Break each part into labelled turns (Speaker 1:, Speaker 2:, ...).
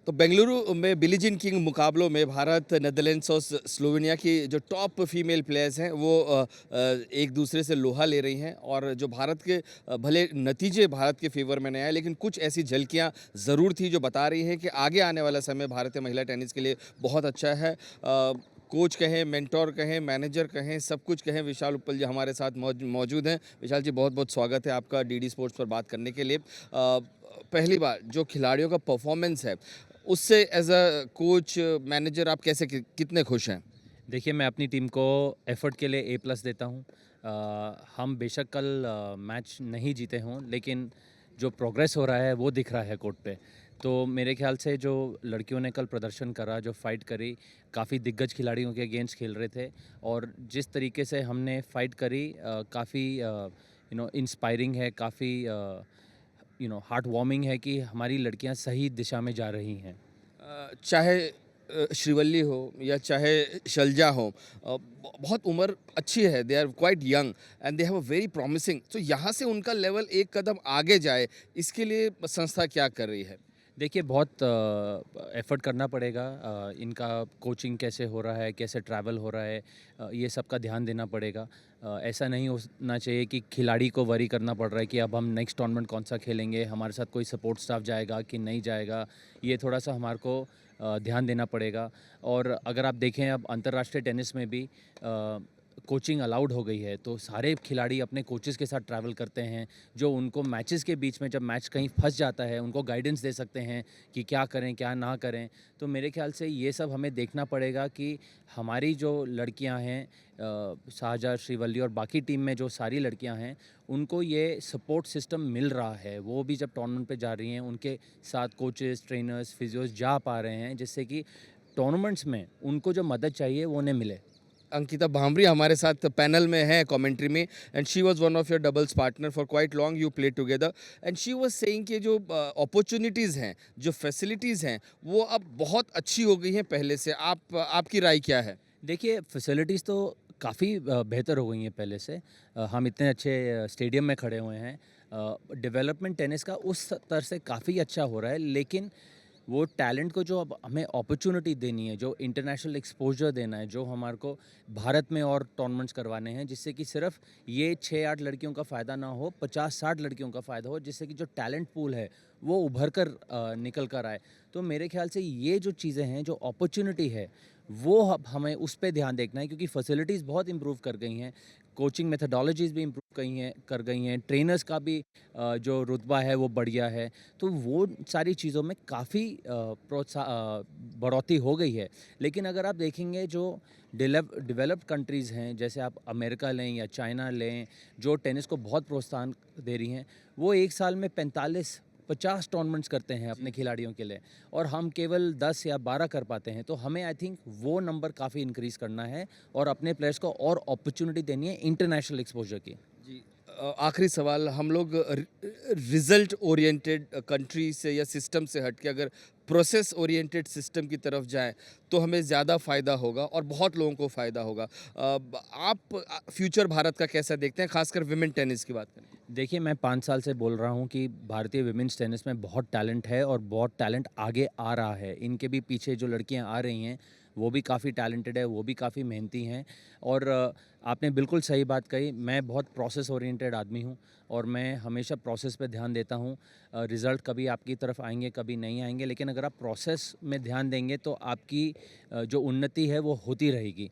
Speaker 1: तो बेंगलुरु में Billie Jean King मुकाबलों में भारत, नेदरलैंड्स और स्लोवेनिया की जो टॉप फीमेल प्लेयर्स हैं वो एक दूसरे से लोहा ले रही हैं और जो भारत के भले नतीजे भारत के फेवर में नहीं आए लेकिन कुछ ऐसी झलकियां ज़रूर थी जो बता रही है कि आगे आने वाला समय भारतीय महिला टेनिस के लिए बहुत अच्छा है। कोच कहें, मेंटोर कहें, मैनेजर कहें, सब कुछ कहें, विशाल उत्पल जी हमारे साथ मौजूद हैं। विशाल जी, बहुत बहुत स्वागत है आपका डीडी स्पोर्ट्स पर बात करने के लिए। पहली बार जो खिलाड़ियों का परफॉर्मेंस है उससे एज अ कोच, मैनेजर आप कैसे कितने खुश हैं?
Speaker 2: देखिए, मैं अपनी टीम को एफ़र्ट के लिए ए प्लस देता हूँ। हम बेशक कल मैच नहीं जीते हों, लेकिन जो प्रोग्रेस हो रहा है वो दिख रहा है कोर्ट पे। तो मेरे ख़्याल से जो लड़कियों ने कल प्रदर्शन करा, जो फ़ाइट करी, काफ़ी दिग्गज खिलाड़ियों के अगेंस्ट खेल रहे थे और जिस तरीके से हमने फ़ाइट करी काफ़ी इंस्पायरिंग है, काफ़ी हार्ट वार्मिंग है कि हमारी लड़कियाँ सही दिशा में जा रही हैं।
Speaker 1: चाहे श्रीवल्ली हो या चाहे शैलजा हो, बहुत उम्र अच्छी है, they are quite young and they have a very promising. तो यहाँ से उनका लेवल एक कदम आगे जाए, इसके लिए संस्था क्या कर रही है?
Speaker 2: देखिए, बहुत एफ़र्ट करना पड़ेगा। इनका कोचिंग कैसे हो रहा है, कैसे ट्रैवल हो रहा है, ये सब का ध्यान देना पड़ेगा। ऐसा नहीं होना चाहिए कि खिलाड़ी को वरी करना पड़ रहा है कि अब हम नेक्स्ट टूर्नामेंट कौन-सा खेलेंगे, हमारे साथ कोई सपोर्ट स्टाफ जाएगा कि नहीं जाएगा। ये थोड़ा-सा हमारे को ध्यान देना पड़ेगा। और अगर आप देखें अब अंतर्राष्ट्रीय टेनिस में भी कोचिंग अलाउड हो गई है, तो सारे खिलाड़ी अपने कोचेज़ के साथ ट्रैवल करते हैं, जो उनको मैचेज़ के बीच में जब मैच कहीं फँस जाता है, उनको गाइडेंस दे सकते हैं कि क्या करें, क्या ना करें। तो मेरे ख़्याल से ये सब हमें देखना पड़ेगा कि हमारी जो लड़कियां हैं, शाहजहाँ, श्रीवल्ली और बाकी टीम में जो सारी लड़कियां हैं, उनको ये सपोर्ट सिस्टम मिल रहा है। वो भी जब टूर्नामेंट पे जा रही हैं, उनके साथ कोचेज़, ट्रेनर्स, फिजियोज़ जा पा रहे हैं, जिससे कि टूर्नामेंट्स में उनको जो मदद चाहिए, वो उन्हें मिले।
Speaker 1: अंकिता भांबरी हमारे साथ पैनल में है कमेंट्री में, and she was one of your doubles partner for quite long, you play together and she was saying कि जो अपॉर्चुनिटीज़ हैं, जो फैसिलिटीज़ हैं, वो अब बहुत अच्छी हो गई हैं पहले से। आपकी राय क्या है?
Speaker 2: देखिए, फैसिलिटीज़ तो काफ़ी बेहतर हो गई हैं पहले से। हम इतने अच्छे स्टेडियम में खड़े हुए हैं। डेवलपमेंट टेनिस का उस स्तर से काफ़ी अच्छा हो रहा है, लेकिन वो टैलेंट को जो अब हमें अपॉर्चुनिटी देनी है, जो इंटरनेशनल एक्सपोज़र देना है, जो हमारे को भारत में और टूर्नामेंट्स करवाने हैं, जिससे कि सिर्फ़ ये 6-8 लड़कियों का फ़ायदा ना हो, 50-60 लड़कियों का फ़ायदा हो, जिससे कि जो टैलेंट पूल है, वो उभर कर निकल कर आए। तो मेरे ख़्याल से ये जो चीज़ें हैं, जो अपॉर्चुनिटी है, वो अब हमें उस पे ध्यान देखना है, क्योंकि फैसिलिटीज़ बहुत इम्प्रूव कर गई हैं, कोचिंग मेथोडोलॉजीज़ भी इम्प्रूव कर गई हैं, ट्रेनर्स का भी जो रुतबा है वो बढ़िया है। तो वो सारी चीज़ों में काफ़ी बढ़ोतरी हो गई है। लेकिन अगर आप देखेंगे जो डेवलप्ड कंट्रीज़ हैं, जैसे आप अमेरिका लें या चाइना लें, जो टेनिस को बहुत प्रोत्साहन दे रही हैं, वो 1 साल में 45-50 टूर्नामेंट्स करते हैं अपने खिलाड़ियों के लिए, और हम केवल 10 या 12 कर पाते हैं। तो हमें आई थिंक वो नंबर काफ़ी इंक्रीज़ करना है और अपने प्लेयर्स को और अपॉर्चुनिटी देनी है इंटरनेशनल एक्सपोज़र की।
Speaker 1: जी। आखिरी सवाल, हम लोग रिजल्ट ओरिएंटेड कंट्री से या सिस्टम से हट के अगर प्रोसेस ओरिएंटेड सिस्टम की तरफ जाएं तो हमें ज़्यादा फ़ायदा होगा और बहुत लोगों को फ़ायदा होगा। आप फ्यूचर भारत का कैसा देखते हैं, खासकर विमेन टेनिस की बात करें?
Speaker 2: देखिए, मैं 5 साल से बोल रहा हूँ कि भारतीय विमेन्स टेनिस में बहुत टैलेंट है और बहुत टैलेंट आगे आ रहा है। इनके भी पीछे जो लड़कियाँ आ रही हैं, वो भी काफ़ी टैलेंटेड है, वो भी काफ़ी मेहनती हैं। और आपने बिल्कुल सही बात कही। मैं बहुत प्रोसेस ओरिएंटेड आदमी हूँ और मैं हमेशा प्रोसेस पे ध्यान देता हूँ। रिज़ल्ट कभी आपकी तरफ आएँगे, कभी नहीं आएँगे, लेकिन अगर आप प्रोसेस में ध्यान देंगे तो आपकी जो उन्नति है वो होती रहेगी।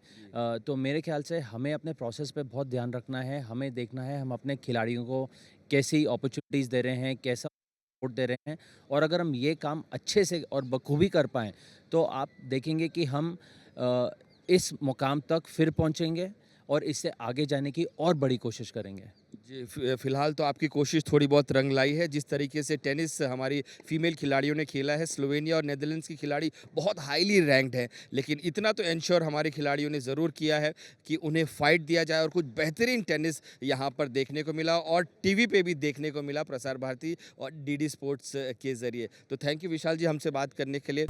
Speaker 2: तो मेरे ख़्याल से हमें अपने प्रोसेस पे बहुत ध्यान रखना है। हमें देखना है हम अपने खिलाड़ियों को कैसी अपॉर्चुनिटीज़ दे रहे हैं, कैसा सपोर्ट दे रहे हैं, और अगर हम ये काम अच्छे से और बखूबी कर पाएँ, तो आप देखेंगे कि हम अ, इस मुकाम तक फिर पहुँचेंगे और इससे आगे जाने की और बड़ी कोशिश करेंगे।
Speaker 1: जी, फिलहाल तो आपकी कोशिश थोड़ी बहुत रंग लाई है। जिस तरीके से टेनिस हमारी फीमेल खिलाड़ियों ने खेला है, स्लोवेनिया और नेदरलैंड्स की खिलाड़ी बहुत हाईली रैंक्ड हैं, लेकिन इतना तो एंश्योर हमारे खिलाड़ियों ने ज़रूर किया है कि उन्हें फाइट दिया जाए और कुछ बेहतरीन टेनिस यहाँ पर देखने को मिला और टीवी पे भी देखने को मिला, प्रसार भारती और डीडी स्पोर्ट्स के ज़रिए। तो थैंक यू विशाल जी हमसे बात करने के लिए।